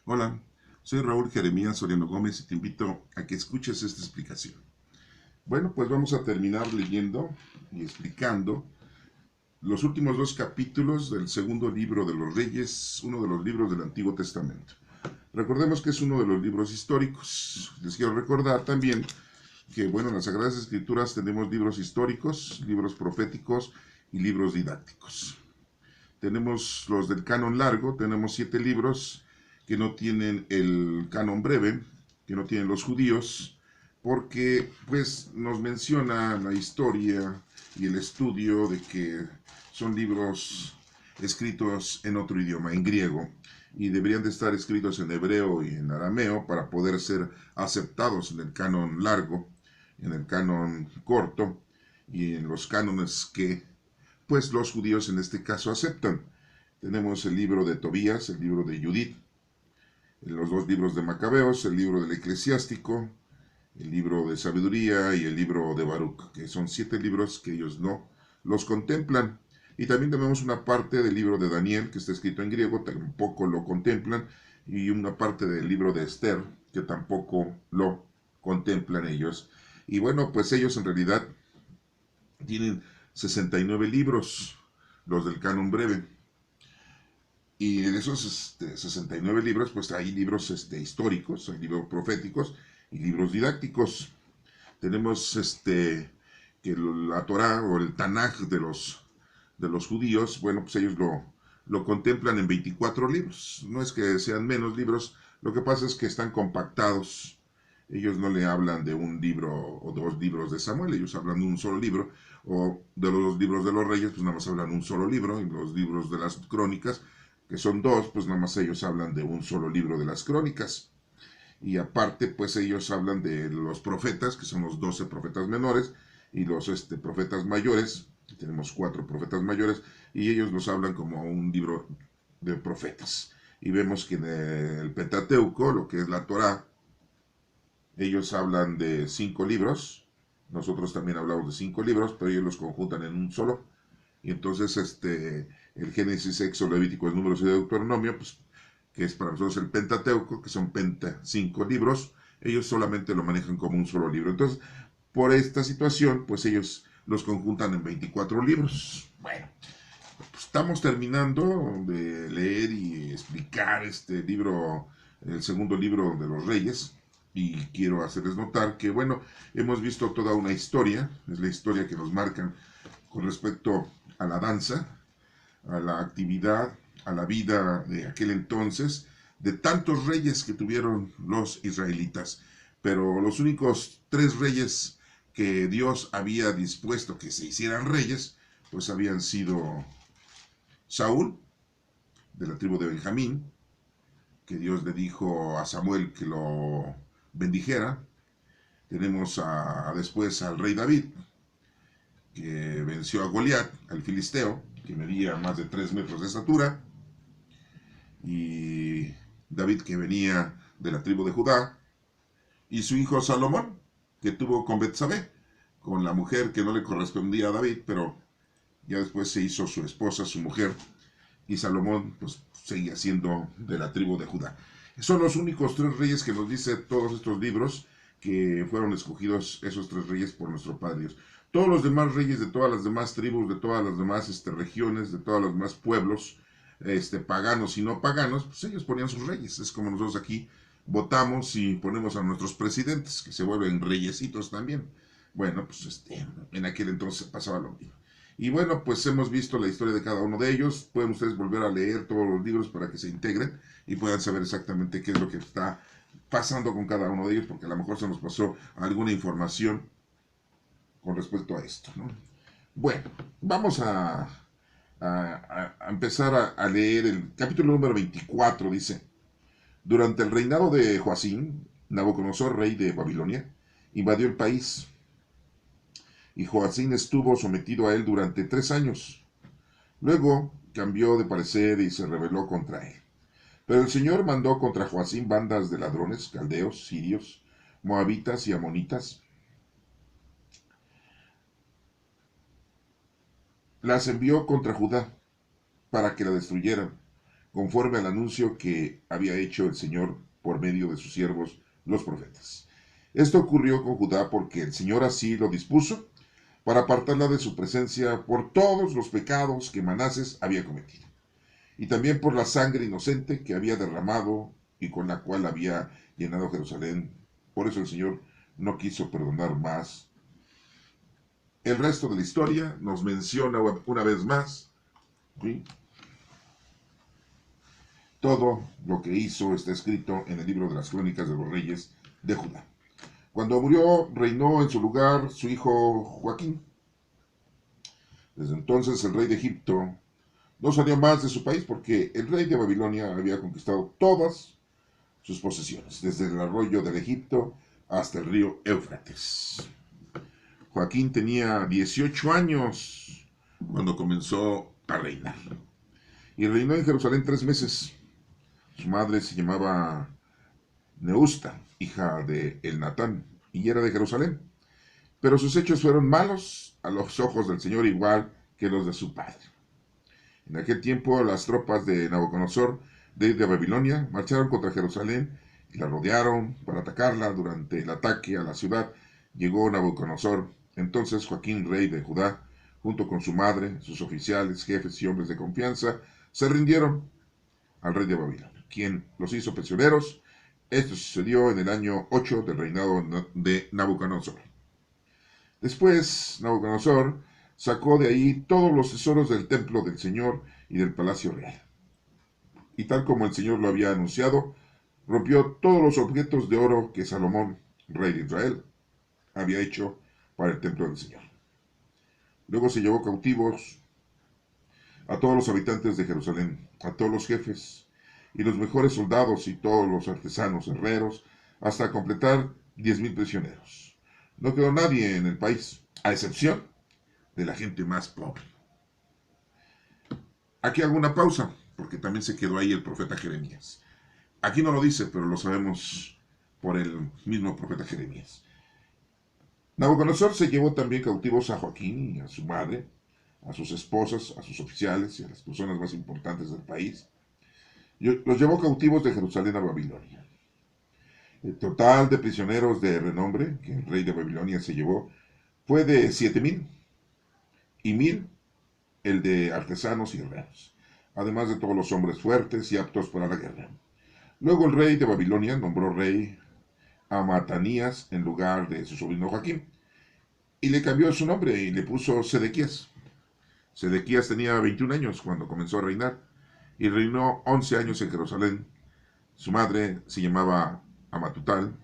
Hola, soy Raúl Jeremías Soriano Gómez y te invito a que escuches esta explicación. Bueno, pues vamos a terminar leyendo y explicando los últimos dos capítulos del segundo libro de los Reyes, uno de los libros del Antiguo Testamento. Recordemos que es uno de los libros históricos. Les quiero recordar también que, bueno, en las Sagradas Escrituras tenemos libros históricos, libros proféticos y libros didácticos. Tenemos los del canon largo, tenemos 7 libros que no tienen el canon breve, que no tienen los judíos, porque pues nos menciona la historia y el estudio de que son libros escritos en otro idioma, en griego, y deberían de estar escritos en hebreo y en arameo para poder ser aceptados en el canon largo, en el canon corto y en los cánones que pues los judíos en este caso aceptan. Tenemos el libro de Tobías, el libro de Judith, los dos libros de Macabeos, el libro del Eclesiástico, el libro de Sabiduría y el libro de Baruch, que son 7 libros que ellos no los contemplan. Y también tenemos una parte del libro de Daniel, que está escrito en griego, tampoco lo contemplan, y una parte del libro de Esther, que tampoco lo contemplan ellos. Y bueno, pues ellos en realidad tienen 69 libros, los del canon breve. Y de esos 69 libros, pues hay libros históricos, hay libros proféticos y libros didácticos. Tenemos que la Torah o el Tanaj de los judíos, bueno, pues ellos lo contemplan en 24 libros. No es que sean menos libros, lo que pasa es que están compactados. Ellos no le hablan de un libro o 2 libros de Samuel, ellos hablan de un solo libro, o de los 2 libros de los reyes, pues nada más hablan un solo libro, y los libros de las crónicas, que son 2, pues nada más ellos hablan de un solo libro de las crónicas. Y aparte, pues ellos hablan de los profetas, que son los 12 profetas menores, y los profetas mayores, tenemos 4 profetas mayores, y ellos los hablan como un libro de profetas. Y vemos que en el Pentateuco, lo que es la Torá, ellos hablan de 5 libros, nosotros también hablamos de 5 libros, pero ellos los conjuntan en un solo. Y entonces el Génesis, Éxodo, Levítico, el Números y Deuteronomio, pues, que es para nosotros el Pentateuco, que son 5 libros, ellos solamente lo manejan como un solo libro. Entonces, por esta situación, pues ellos los conjuntan en 24 libros. Bueno, pues estamos terminando de leer y explicar este libro, el segundo libro de los Reyes, y quiero hacerles notar que, bueno, hemos visto toda una historia, es la historia que nos marcan con respecto a la danza, a la actividad, a la vida de aquel entonces, de tantos reyes que tuvieron los israelitas. Pero los únicos 3 reyes que Dios había dispuesto que se hicieran reyes, pues habían sido Saúl, de la tribu de Benjamín, que Dios le dijo a Samuel que lo bendijera. Tenemos después al rey David, que venció a Goliat, al filisteo, que medía más de 3 metros de estatura, y David, que venía de la tribu de Judá, y su hijo Salomón, que tuvo con Betsabé, con la mujer que no le correspondía a David, pero ya después se hizo su esposa, su mujer, y Salomón pues seguía siendo de la tribu de Judá. Son los únicos 3 reyes que nos dice todos estos libros que fueron escogidos esos 3 reyes por nuestro Padre Dios. Todos los demás reyes de todas las demás tribus, de todas las demás regiones, de todos los demás pueblos, paganos y no paganos, pues ellos ponían sus reyes. Es como nosotros aquí votamos y ponemos a nuestros presidentes, que se vuelven reyesitos también. Bueno, pues en aquel entonces pasaba lo mismo. Y bueno, pues hemos visto la historia de cada uno de ellos. Pueden ustedes volver a leer todos los libros para que se integren y puedan saber exactamente qué es lo que está pasando con cada uno de ellos, porque a lo mejor se nos pasó alguna información con respecto a esto, ¿no? Bueno, vamos a empezar a leer el capítulo número 24. Dice: durante el reinado de Joacín, Nabucodonosor, rey de Babilonia, invadió el país, y Joacín estuvo sometido a él durante 3 años. Luego cambió de parecer y se rebeló contra él. Pero el Señor mandó contra Joacín bandas de ladrones, caldeos, sirios, moabitas y amonitas. Las envió contra Judá para que la destruyeran. conforme al anuncio que había hecho el Señor por medio de sus siervos, los profetas. Esto ocurrió con Judá porque el Señor así lo dispuso para apartarla de su presencia por todos los pecados que Manases había cometido, y también por la sangre inocente que había derramado y con la cual había llenado Jerusalén. Por eso el Señor no quiso perdonar más. El resto de la historia nos menciona una vez más, ¿sí?, todo lo que hizo está escrito en el libro de las Crónicas de los Reyes de Judá. Cuando murió, reinó en su lugar su hijo Joaquín. Desde entonces el rey de Egipto no salió más de su país porque el rey de Babilonia había conquistado todas sus posesiones, desde el arroyo del Egipto hasta el río Éufrates. Joaquín tenía 18 años cuando comenzó a reinar. Y reinó en Jerusalén 3 meses. Su madre se llamaba Neusta, hija de Elnatán, y era de Jerusalén. Pero sus hechos fueron malos a los ojos del Señor, igual que los de su padre. En aquel tiempo las tropas de Nabucodonosor, rey de Babilonia, marcharon contra Jerusalén y la rodearon para atacarla. Durante el ataque a la ciudad llegó Nabucodonosor. Entonces Joaquín, rey de Judá, junto con su madre, sus oficiales, jefes y hombres de confianza, se rindieron al rey de Babilonia, quien los hizo prisioneros. Esto sucedió en el año 8 del reinado de Nabucodonosor. Después, Nabucodonosor sacó de ahí todos los tesoros del templo del Señor y del palacio real. Y tal como el Señor lo había anunciado, rompió todos los objetos de oro que Salomón, rey de Israel, había hecho para el templo del Señor. Luego se llevó cautivos a todos los habitantes de Jerusalén, a todos los jefes y los mejores soldados y todos los artesanos herreros, hasta completar 10,000 prisioneros. No quedó nadie en el país, a excepción de la gente más pobre. Aquí hago una pausa, porque también se quedó ahí el profeta Jeremías. Aquí no lo dice, pero lo sabemos por el mismo profeta Jeremías. Nabucodonosor se llevó también cautivos a Joaquín y a su madre, a sus esposas, a sus oficiales y a las personas más importantes del país. Los llevó cautivos de Jerusalén a Babilonia. El total de prisioneros de renombre que el rey de Babilonia se llevó fue de 7,000, y 1,000 el de artesanos y herreros, además de todos los hombres fuertes y aptos para la guerra. Luego el rey de Babilonia nombró rey a Matanías en lugar de su sobrino Joaquín, y le cambió su nombre y le puso Sedequías. Sedequías tenía 21 años cuando comenzó a reinar, y reinó 11 años en Jerusalén. Su madre se llamaba Amatutal,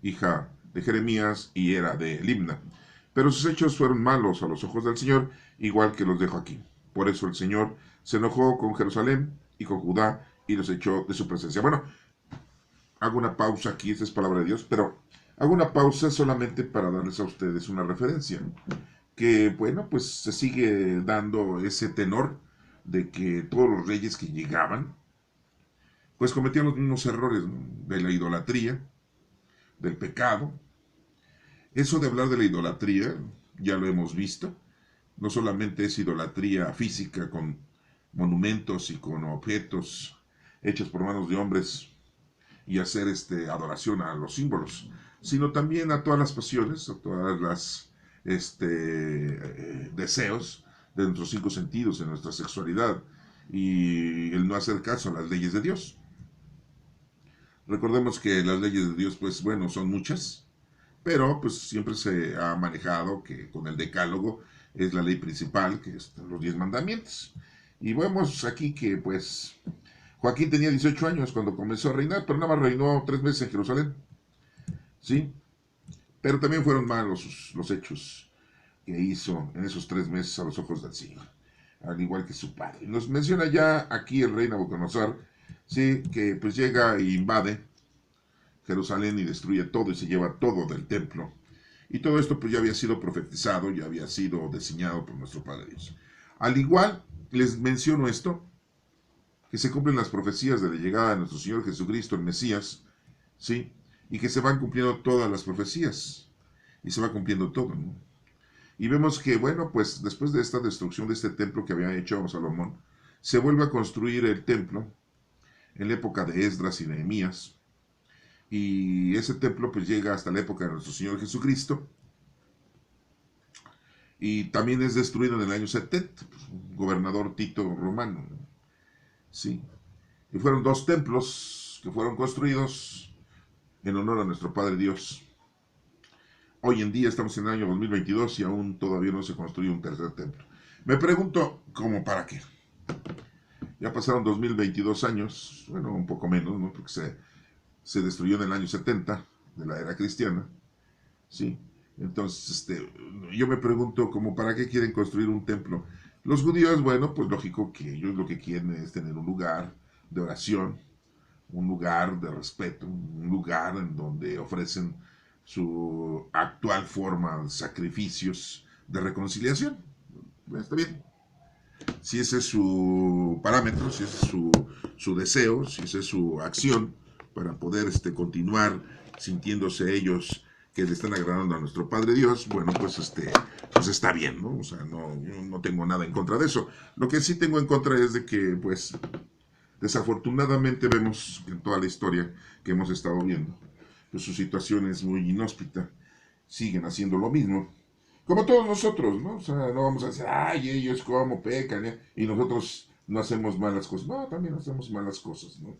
hija de Jeremías, y era de Libna. Pero sus hechos fueron malos a los ojos del Señor, igual que los de Joaquín. Por eso el Señor se enojó con Jerusalén y con Judá y los echó de su presencia. Bueno, hago una pausa aquí, esta es palabra de Dios, pero hago una pausa solamente para darles a ustedes una referencia. Que, bueno, pues se sigue dando ese tenor de que todos los reyes que llegaban, pues cometían los mismos errores, ¿no?, de la idolatría, del pecado. Eso de hablar de la idolatría, ya lo hemos visto, no solamente es idolatría física con monumentos y con objetos hechos por manos de hombres y hacer adoración a los símbolos, sino también a todas las pasiones, a todas las deseos de nuestros 5 sentidos, en nuestra sexualidad, y el no hacer caso a las leyes de Dios. Recordemos que las leyes de Dios, pues bueno, son muchas, pero pues siempre se ha manejado que con el decálogo es la ley principal, que es los 10 mandamientos. Y vemos aquí que pues Joaquín tenía 18 años cuando comenzó a reinar, pero nada más reinó 3 meses en Jerusalén. ¿Sí? Pero también fueron malos los hechos que hizo en esos 3 meses a los ojos del Señor, al igual que su padre. Nos menciona ya aquí el rey Nabucodonosor, ¿sí?, que pues llega e invade Jerusalén y destruye todo y se lleva todo del templo. Y todo esto pues ya había sido profetizado, ya había sido diseñado por nuestro Padre Dios. Al igual, les menciono esto, que se cumplen las profecías de la llegada de nuestro Señor Jesucristo, el Mesías, ¿sí?, y que se van cumpliendo todas las profecías, y se va cumpliendo todo, ¿no? Y vemos que, bueno, pues después de esta destrucción de este templo que había hecho Salomón, se vuelve a construir el templo en la época de Esdras y Nehemías, y ese templo pues llega hasta la época de nuestro Señor Jesucristo, y también es destruido en el año 70, pues, un gobernador Tito romano, ¿sí? Y fueron dos templos que fueron construidos en honor a nuestro Padre Dios. Hoy en día estamos en el año 2022 y aún todavía no se construye un tercer templo. Me pregunto, ¿cómo para qué? Ya pasaron 2022 años, bueno, un poco menos, ¿no? Porque se destruyó en el año 70 de la era cristiana, ¿sí? Entonces, yo me pregunto, ¿cómo para qué quieren construir un templo? Los judíos, bueno, pues lógico que ellos lo que quieren es tener un lugar de oración, un lugar de respeto, un lugar en donde ofrecen su actual forma de sacrificios de reconciliación. Está bien. Si ese es su parámetro, si ese es su deseo, si esa es su acción para poder continuar sintiéndose ellos que le están agradando a nuestro Padre Dios, bueno, pues está bien, ¿no? O sea, yo no tengo nada en contra de eso. Lo que sí tengo en contra es de que, pues, desafortunadamente vemos en toda la historia que hemos estado viendo, pues su situación es muy inhóspita, siguen haciendo lo mismo, como todos nosotros, ¿no? O sea, no vamos a decir, ay, ellos cómo pecan, ¿eh? Y nosotros no hacemos malas cosas. No, también hacemos malas cosas, ¿no?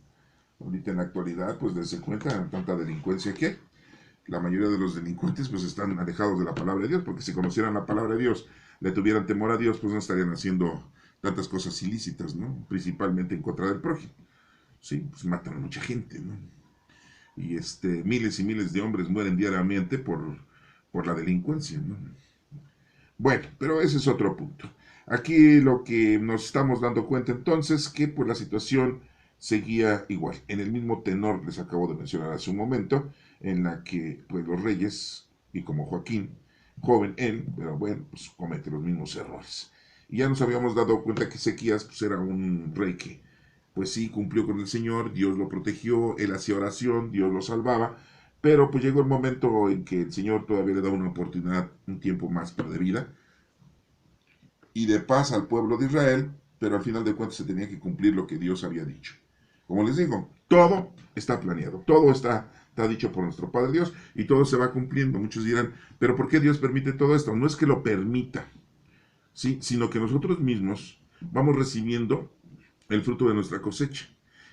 Ahorita en la actualidad, pues dense cuenta tanta delincuencia que hay. La mayoría de los delincuentes, pues están alejados de la palabra de Dios, porque si conocieran la palabra de Dios, le tuvieran temor a Dios, pues no estarían haciendo tantas cosas ilícitas, ¿no? Principalmente en contra del prójimo. Sí, pues matan a mucha gente, ¿no? Y miles y miles de hombres mueren diariamente por la delincuencia, ¿no? Bueno, pero ese es otro punto. Aquí lo que nos estamos dando cuenta entonces que pues la situación seguía igual, en el mismo tenor les acabo de mencionar hace un momento, en la que pues los reyes, y como Joaquín, joven él, pero bueno, pues comete los mismos errores. Y ya nos habíamos dado cuenta que Ezequías pues era un rey que pues sí cumplió con el Señor, Dios lo protegió, él hacía oración, Dios lo salvaba, pero pues llegó el momento en que el Señor todavía le da una oportunidad, un tiempo más de vida y de paz al pueblo de Israel, pero al final de cuentas se tenía que cumplir lo que Dios había dicho. Como les digo, todo está planeado, todo está dicho por nuestro Padre Dios y todo se va cumpliendo. Muchos dirán, pero ¿por qué Dios permite todo esto? No es que lo permita, ¿sí? Sino que nosotros mismos vamos recibiendo el fruto de nuestra cosecha.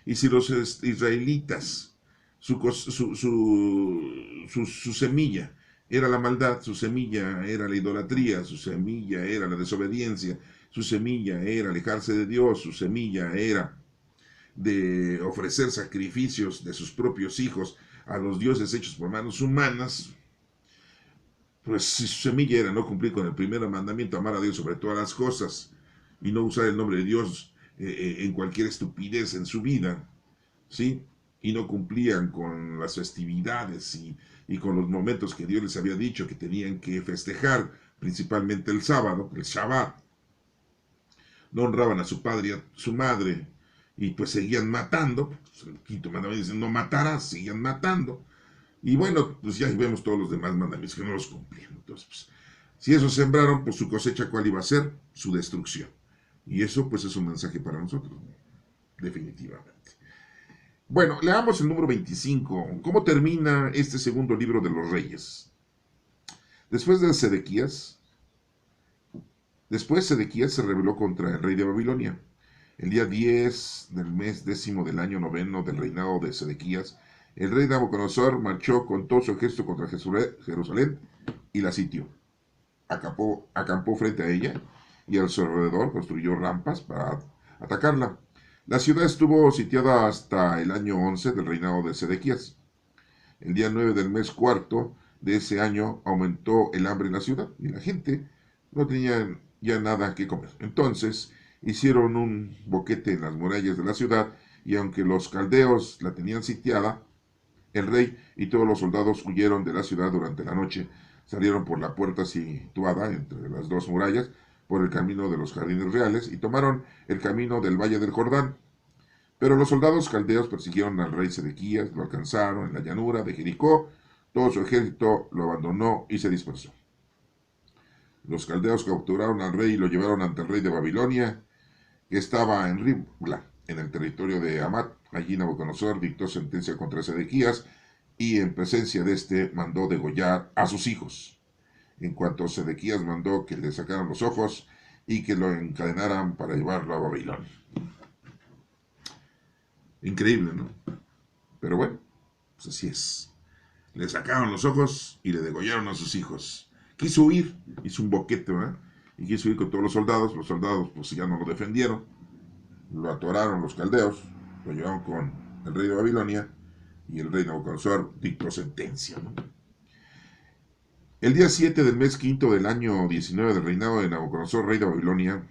Y si los israelitas, su semilla era la maldad, su semilla era la idolatría, su semilla era la desobediencia, su semilla era alejarse de Dios, su semilla era de ofrecer sacrificios de sus propios hijos a los dioses hechos por manos humanas, pues si su semilla era no cumplir con el primer mandamiento, amar a Dios sobre todas las cosas y no usar el nombre de Dios en cualquier estupidez en su vida, ¿sí? Y no cumplían con las festividades y con los momentos que Dios les había dicho que tenían que festejar, principalmente el sábado, el Shabbat. No honraban a su padre y a su madre y pues seguían matando. Pues el quinto mandamiento dice, no matarás, seguían matando. Y bueno, pues ya vemos todos los demás mandamientos que no los cumplían. Entonces, pues, si eso sembraron, pues su cosecha, ¿cuál iba a ser? Su destrucción. Y eso, pues, es un mensaje para nosotros, ¿no? Definitivamente. Bueno, leamos el número 25. ¿Cómo termina este segundo libro de los Reyes? Después Sedequías se rebeló contra el rey de Babilonia. El día 10 del mes 10º del año 9 del reinado de Sedequías, el rey Nabucodonosor marchó con todo su ejército contra Jerusalén y la sitió. Acampó frente a ella y a su alrededor construyó rampas para atacarla. La ciudad estuvo sitiada hasta el año 11 del reinado de Sedequías. El día 9 del mes cuarto de ese año aumentó el hambre en la ciudad y la gente no tenía ya nada que comer. Entonces hicieron un boquete en las murallas de la ciudad y aunque los caldeos la tenían sitiada, el rey y todos los soldados huyeron de la ciudad durante la noche. Salieron por la puerta situada entre las dos murallas, por el camino de los jardines reales, y tomaron el camino del valle del Jordán. Pero los soldados caldeos persiguieron al rey Sedequías, lo alcanzaron en la llanura de Jericó, todo su ejército lo abandonó y se dispersó. Los caldeos capturaron al rey y lo llevaron ante el rey de Babilonia, que estaba en Ribla, en el territorio de Hamat. Allí Nabucodonosor dictó sentencia contra Sedequías y en presencia de este mandó degollar a sus hijos. En cuanto Sedequías mandó que le sacaran los ojos y que lo encadenaran para llevarlo a Babilonia. Increíble, ¿no? Pero bueno, pues así es. Le sacaron los ojos y le degollaron a sus hijos. Quiso huir, hizo un boquete, ¿verdad? Y quiso ir con todos los soldados. Los soldados pues ya no lo defendieron. Lo atoraron los caldeos, lo llevaron con el rey de Babilonia y el rey Nabucodonosor dictó sentencia, ¿no? El día 7 del mes quinto del año 19 del reinado de Nabucodonosor, rey de Babilonia,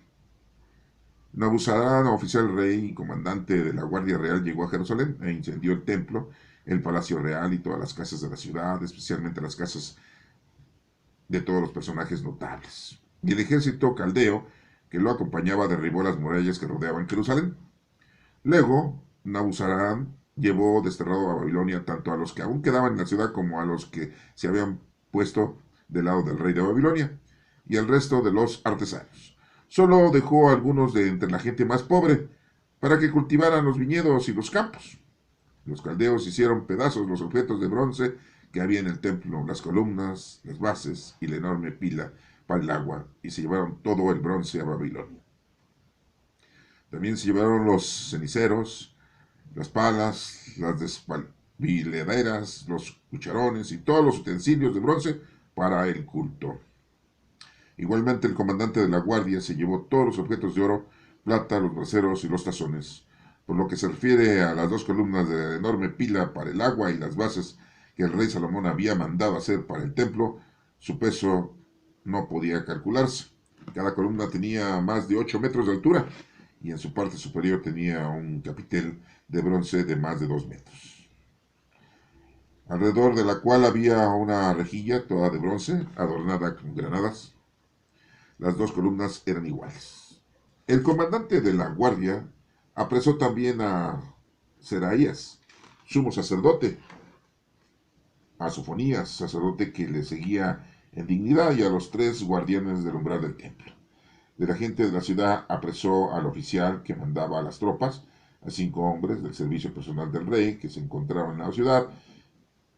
Nabuzaradán, oficial rey y comandante de la Guardia Real, llegó a Jerusalén e incendió el templo, el palacio real y todas las casas de la ciudad, especialmente las casas de todos los personajes notables. Y el ejército caldeo que lo acompañaba derribó las murallas que rodeaban Jerusalén. Luego, Nabuzaradán llevó desterrado a Babilonia tanto a los que aún quedaban en la ciudad como a los que se habían puesto del lado del rey de Babilonia y al resto de los artesanos. Solo dejó a algunos de entre la gente más pobre para que cultivaran los viñedos y los campos. Los caldeos hicieron pedazos los objetos de bronce que había en el templo, las columnas, las bases y la enorme pila para el agua, y se llevaron todo el bronce a Babilonia. También se llevaron los ceniceros, las palas, las despabiladeras, los cucharones y todos los utensilios de bronce para el culto. Igualmente el comandante de la guardia se llevó todos los objetos de oro, plata, los braseros y los tazones. Por lo que se refiere a las dos columnas de la enorme pila para el agua y las bases que el rey Salomón había mandado hacer para el templo, su peso no podía calcularse. Cada columna tenía más de 8 metros de altura y en su parte superior tenía un capitel de bronce de más de 2 metros, alrededor de la cual había una rejilla toda de bronce adornada con granadas. Las dos columnas eran iguales. El comandante de la guardia apresó también a Seraías, sumo sacerdote, a Sofonías, sacerdote que le seguía en dignidad, y a los 3 guardianes del umbral del templo. De la gente de la ciudad apresó al oficial que mandaba a las tropas, a 5 hombres del servicio personal del rey que se encontraban en la ciudad,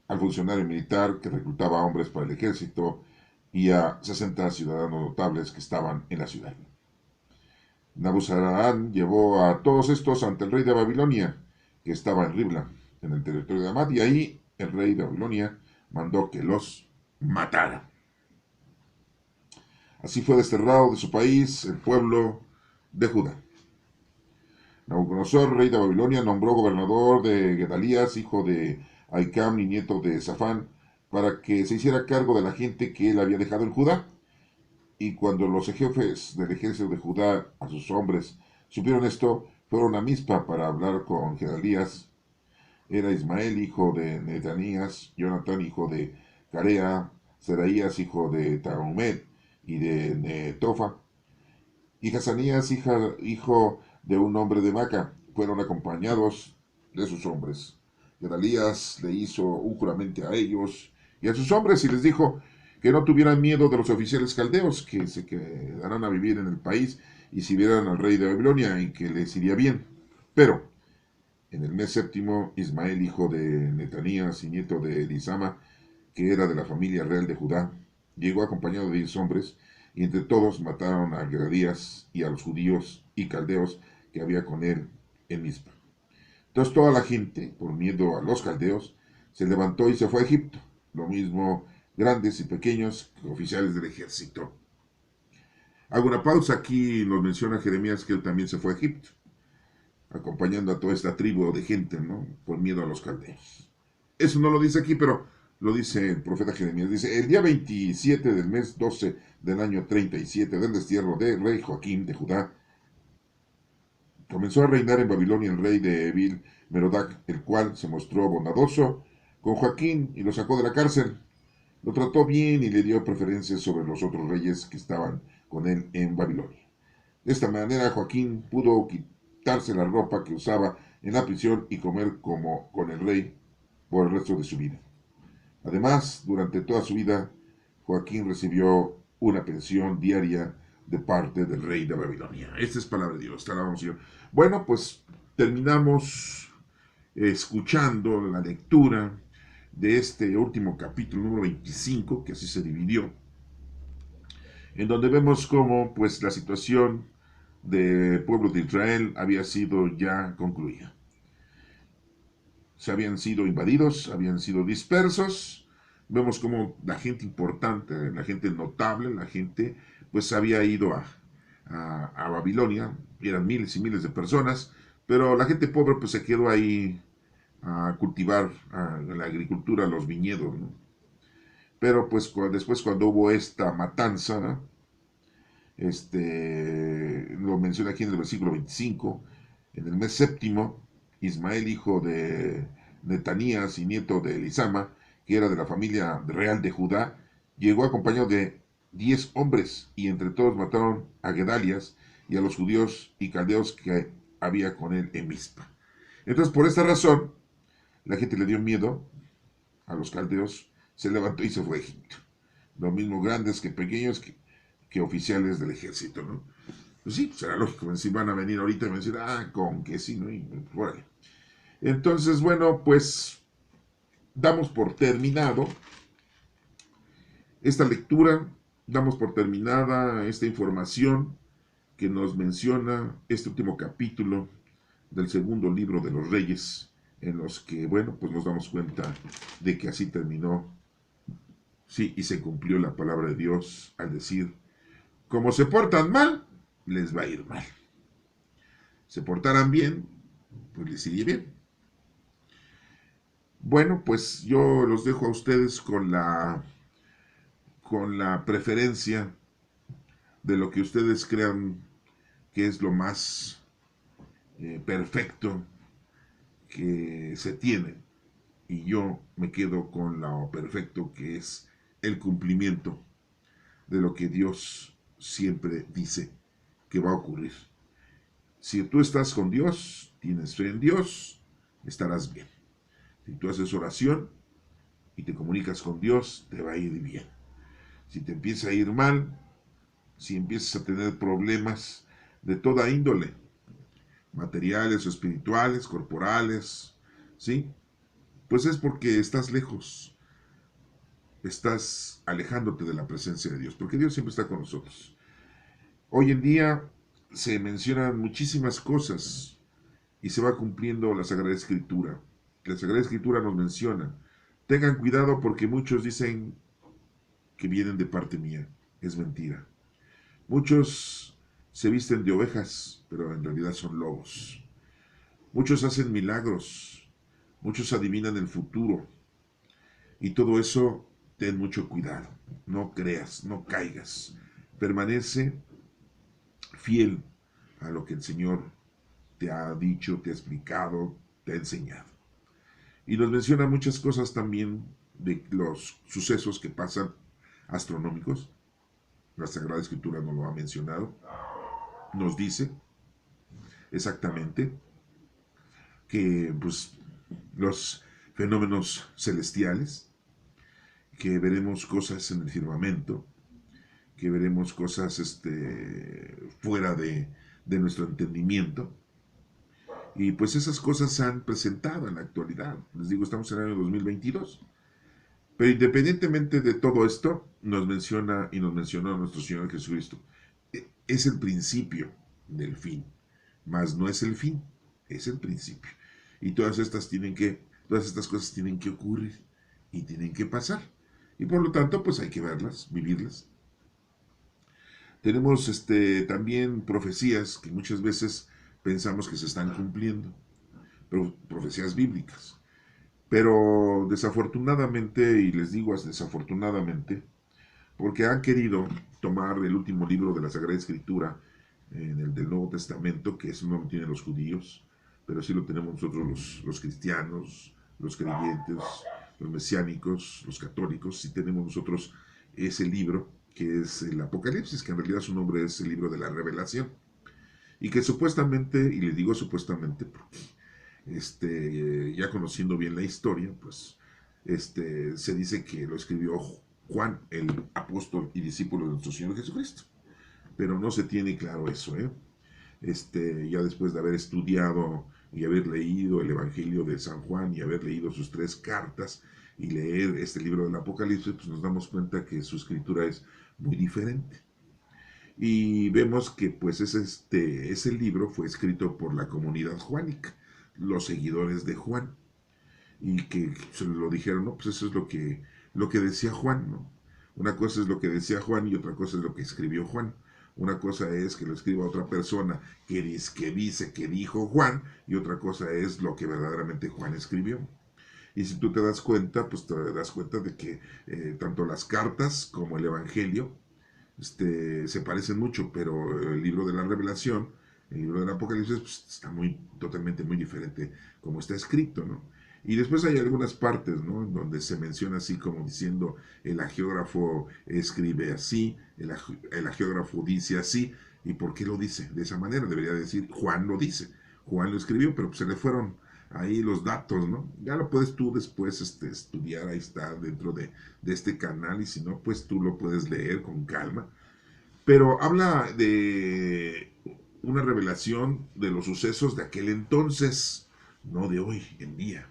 al funcionario militar que reclutaba hombres para el ejército y a 60 ciudadanos notables que estaban en la ciudad. Nabuzaradán llevó a todos estos ante el rey de Babilonia, que estaba en Ribla, en el territorio de Hamat, y ahí el rey de Babilonia mandó que los matara. Así fue desterrado de su país el pueblo de Judá. Nabucodonosor, rey de Babilonia, nombró gobernador de Gedalías, hijo de Ahicam y nieto de Safán, para que se hiciera cargo de la gente que él había dejado en Judá. Y cuando los jefes del ejército de Judá, a sus hombres, supieron esto, fueron a Mizpa para hablar con Gedalías. Era Ismael, hijo de Netanías, Jonatán, hijo de Carea, Seraías, hijo de Tahumet y de Netofa, y Hazanías, hijo de un hombre de Maca. Fueron acompañados de sus hombres. Gedalías le hizo un juramento a ellos y a sus hombres y les dijo que no tuvieran miedo de los oficiales caldeos, que se quedaran a vivir en el país y sirvieran al rey de Babilonia y que les iría bien. Pero en el mes séptimo, Ismael, hijo de Netanías y nieto de Elisama, que era de la familia real de Judá, llegó acompañado de 10 hombres, y entre todos mataron a Gedalías y a los judíos y caldeos que había con él en Mizpa. Entonces toda la gente, por miedo a los caldeos, se levantó y se fue a Egipto, lo mismo grandes y pequeños que oficiales del ejército. Hago una pausa, aquí nos menciona Jeremías que él también se fue a Egipto, acompañando a toda esta tribu de gente, ¿no? Por miedo a los caldeos. Eso no lo dice aquí, pero lo dice el profeta Jeremías. Dice, el día 27 del mes 12 del año 37 del destierro del rey Joaquín de Judá, comenzó a reinar en Babilonia el rey de Evil Merodac, el cual se mostró bondadoso con Joaquín y lo sacó de la cárcel. Lo trató bien y le dio preferencias sobre los otros reyes que estaban con él en Babilonia. De esta manera Joaquín pudo quitarse la ropa que usaba en la prisión y comer como con el rey por el resto de su vida. Además, durante toda su vida, Joaquín recibió una pensión diaria de parte del rey de Babilonia. Esta es palabra de Dios. Te alabamos, Señor. Bueno, pues terminamos escuchando la lectura de este último capítulo, número 25, que así se dividió, en donde vemos cómo pues la situación del pueblo de Israel había sido ya concluida. Se habían sido invadidos, habían sido dispersos. Vemos cómo la gente importante, la gente notable, la gente pues había ido a Babilonia. Eran miles y miles de personas, pero la gente pobre pues se quedó ahí a cultivar la agricultura, los viñedos, ¿no? Pero pues después cuando hubo esta matanza, ¿no? Lo menciona aquí en el versículo 25, en el mes séptimo, Ismael, hijo de Netanías y nieto de Elisama, que era de la familia real de Judá, llegó acompañado de 10 hombres, y entre todos mataron a Gedalias y a los judíos y caldeos que había con él en Mizpa. Entonces, por esta razón, la gente le dio miedo a los caldeos, se levantó y se fue a Egipto. Lo mismo grandes que pequeños que oficiales del ejército, ¿no? Pues sí, será lógico, si van a venir ahorita y van a decir, con que sí, ¿no? Y por ahí. Entonces, bueno, pues damos por terminado esta lectura, damos por terminada esta información que nos menciona este último capítulo del segundo libro de los Reyes, en los que, bueno, pues nos damos cuenta de que así terminó, sí, y se cumplió la palabra de Dios al decir, como se portan mal, les va a ir mal. Se portaran bien, pues les iría bien. Bueno, pues yo los dejo a ustedes con la preferencia de lo que ustedes crean que es lo más perfecto que se tiene. Y yo me quedo con lo perfecto que es el cumplimiento de lo que Dios siempre dice que va a ocurrir. Si tú estás con Dios, tienes fe en Dios, estarás bien. Si tú haces oración y te comunicas con Dios, te va a ir bien. Si te empieza a ir mal, si empiezas a tener problemas de toda índole, materiales o espirituales, corporales, ¿sí? Pues es porque estás lejos, estás alejándote de la presencia de Dios, porque Dios siempre está con nosotros. Hoy en día se mencionan muchísimas cosas y se va cumpliendo la Sagrada Escritura. La Sagrada Escritura nos menciona, tengan cuidado porque muchos dicen que vienen de parte mía. Es mentira. Muchos se visten de ovejas, pero en realidad son lobos. Muchos hacen milagros, muchos adivinan el futuro. Y todo eso, ten mucho cuidado. No creas, no caigas. Permanece fiel a lo que el Señor te ha dicho, te ha explicado, te ha enseñado. Y nos menciona muchas cosas también de los sucesos que pasan astronómicos. La Sagrada Escritura nos lo ha mencionado. Nos dice exactamente que pues, los fenómenos celestiales, que veremos cosas en el firmamento, que veremos cosas fuera de nuestro entendimiento. Y pues esas cosas se han presentado en la actualidad. Les digo, estamos en el año 2022. Pero independientemente de todo esto, nos menciona y nos mencionó nuestro Señor Jesucristo. Es el principio del fin, mas no es el fin, es el principio. Y todas estas cosas tienen que ocurrir y tienen que pasar. Y por lo tanto, pues hay que verlas, vivirlas. Tenemos también profecías que muchas veces pensamos que se están cumpliendo, profecías bíblicas. Pero desafortunadamente, y les digo desafortunadamente, porque han querido tomar el último libro de la Sagrada Escritura, en el del Nuevo Testamento, que eso no lo tienen los judíos, pero sí lo tenemos nosotros los cristianos, los creyentes, los mesiánicos, los católicos, sí tenemos nosotros ese libro, que es el Apocalipsis, que en realidad su nombre es el libro de la Revelación, y que supuestamente, y le digo supuestamente porque ya conociendo bien la historia, pues se dice que lo escribió Juan, el apóstol y discípulo de nuestro Señor Jesucristo. pero no se tiene claro eso, ¿eh? Ya después de haber estudiado y haber leído el Evangelio de San Juan y haber leído sus 3 cartas y leer este libro del Apocalipsis, pues nos damos cuenta que su escritura es muy diferente. Y vemos que pues ese libro fue escrito por la comunidad juánica, los seguidores de Juan, y que se lo dijeron, no, pues eso es lo que decía Juan, ¿no? Una cosa es lo que decía Juan y otra cosa es lo que escribió Juan. Una cosa es que lo escriba otra persona que dice que dijo Juan, y otra cosa es lo que verdaderamente Juan escribió. Y si tú te das cuenta, pues te das cuenta de que tanto las cartas como el Evangelio se parecen mucho, pero el libro de la Revelación, el libro del Apocalipsis, pues, está totalmente muy diferente como está escrito, ¿no? Y después hay algunas partes, ¿no? En donde se menciona así como diciendo, el agiógrafo escribe así, el agiógrafo dice así, ¿y por qué lo dice de esa manera? Debería decir, Juan lo dice, Juan lo escribió, pero pues se le fueron ahí los datos, ¿no? Ya lo puedes tú después estudiar, ahí está dentro de este canal, y si no, pues tú lo puedes leer con calma. Pero habla de una revelación de los sucesos de aquel entonces, no de hoy en día.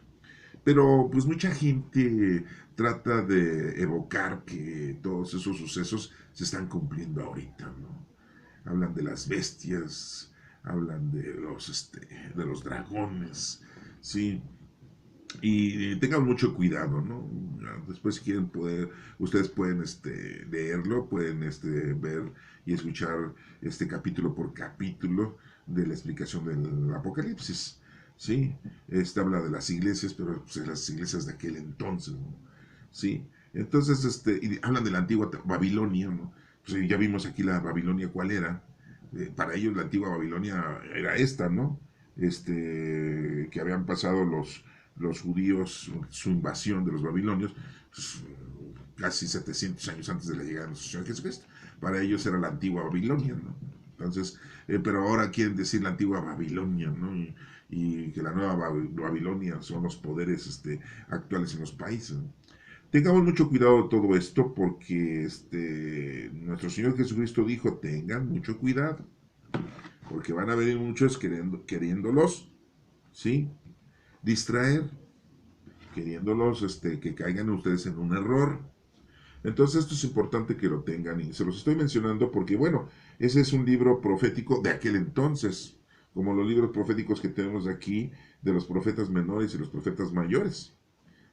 Pero pues mucha gente trata de evocar que todos esos sucesos se están cumpliendo ahorita, ¿no? Hablan de las bestias, hablan de los dragones, ¿sí? Y tengan mucho cuidado, ¿no? Después si quieren ustedes pueden leerlo, pueden ver y escuchar capítulo por capítulo de la explicación del Apocalipsis, ¿sí? Habla de las iglesias, pero pues, de las iglesias de aquel entonces, ¿no? ¿Sí? Entonces, y hablan de la antigua Babilonia, ¿no? Pues ya vimos aquí la Babilonia cuál era. Para ellos la antigua Babilonia era esta, ¿no? Que habían pasado los judíos, su invasión de los babilonios, pues, casi 700 años antes de la llegada de nuestro Señor Jesucristo. Para ellos era la antigua Babilonia, ¿no? Entonces, pero ahora quieren decir la antigua Babilonia, ¿no? Y que la nueva Babilonia son los poderes actuales en los países, ¿no? Tengamos mucho cuidado de todo esto porque nuestro Señor Jesucristo dijo, tengan mucho cuidado, porque van a venir muchos queriéndolos, ¿sí? Distraer, queriéndolos que caigan ustedes en un error. Entonces esto es importante que lo tengan y se los estoy mencionando porque, bueno, ese es un libro profético de aquel entonces, como los libros proféticos que tenemos aquí de los profetas menores y los profetas mayores.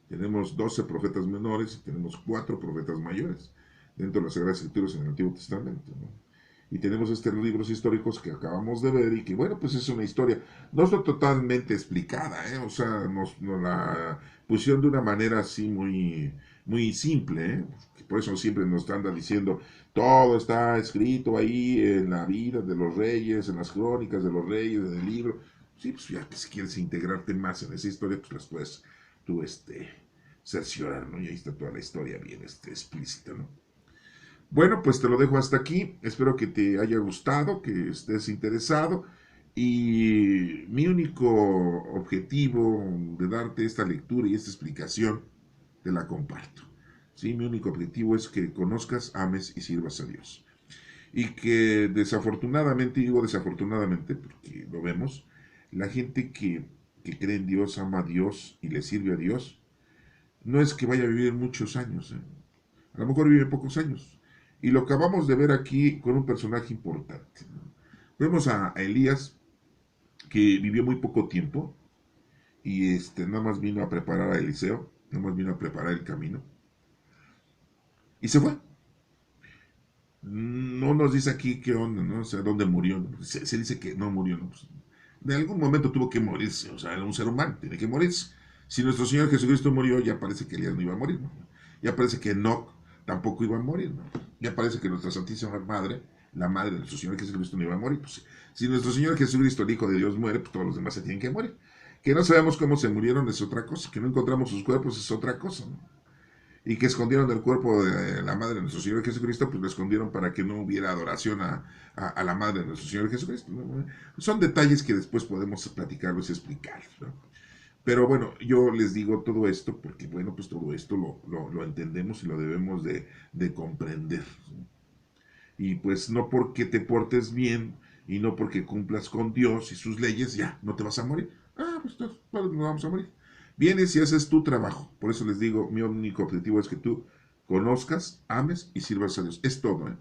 Tenemos 12 profetas menores y tenemos 4 profetas mayores dentro de las Sagradas Escrituras en el Antiguo Testamento, ¿no? Y tenemos estos libros históricos que acabamos de ver y que, bueno, pues es una historia, no está totalmente explicada, ¿eh? O sea, nos la pusieron de una manera así muy, muy simple, ¿eh? Por eso siempre nos anda diciendo, todo está escrito ahí en la vida de los reyes, en las crónicas de los reyes, en el libro. Sí, pues ya que si quieres integrarte más en esa historia, pues las puedes tú, cerciorar, ¿no? Y ahí está toda la historia bien, explícita, ¿no? Bueno, pues te lo dejo hasta aquí. Espero que te haya gustado, que estés interesado. Y mi único objetivo de darte esta lectura y esta explicación, te la comparto. ¿Sí? Mi único objetivo es que conozcas, ames y sirvas a Dios. Y que desafortunadamente, digo desafortunadamente porque lo vemos, la gente que cree en Dios, ama a Dios y le sirve a Dios, no es que vaya a vivir muchos años, ¿eh? A lo mejor vive pocos años. Y lo acabamos de ver aquí con un personaje importante, ¿no? Vemos a Elías, que vivió muy poco tiempo, y nada más vino a preparar a Eliseo, nada más vino a preparar el camino, y se fue. No nos dice aquí qué onda, ¿no? O sea, dónde murió, ¿no? Se dice que no murió, ¿no? Pues, de algún momento tuvo que morirse, o sea, era un ser humano, tiene que morirse. Si nuestro Señor Jesucristo murió, ya parece que Elías no iba a morir, ¿no? Ya parece que Enoch tampoco iba a morir, ¿no? Ya parece que nuestra Santísima Madre, la Madre de nuestro Señor Jesucristo, no iba a morir. Pues, si nuestro Señor Jesucristo, el Hijo de Dios, muere, pues todos los demás se tienen que morir. Que no sabemos cómo se murieron es otra cosa, que no encontramos sus cuerpos es otra cosa, ¿no? Y que escondieron el cuerpo de la Madre de nuestro Señor Jesucristo, pues lo escondieron para que no hubiera adoración a la Madre de nuestro Señor Jesucristo, ¿no? Son detalles que después podemos platicarlos y explicarlos, ¿no? Pero bueno, yo les digo todo esto porque, bueno, pues todo esto lo entendemos y lo debemos de comprender, ¿no? y pues no porque te portes bien y no porque cumplas con Dios y sus leyes, ya, no te vas a morir. Ah, pues todos nos vamos a morir. Vienes y haces tu trabajo. Por eso les digo, mi único objetivo es que tú conozcas, ames y sirvas a Dios. Es todo, ¿eh?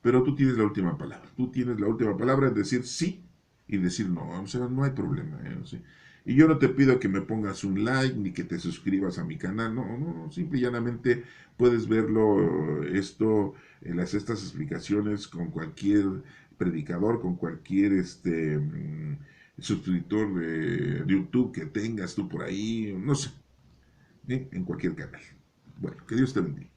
Pero tú tienes la última palabra. Tú tienes la última palabra en decir sí y decir no. O sea, no hay problema, ¿eh? O sea, y yo no te pido que me pongas un like ni que te suscribas a mi canal. No, no, no. Simple y llanamente puedes verlo, estas explicaciones con cualquier predicador, con cualquier suscriptor de YouTube que tengas tú por ahí, no sé, ¿eh? En cualquier canal. Bueno, que Dios te bendiga.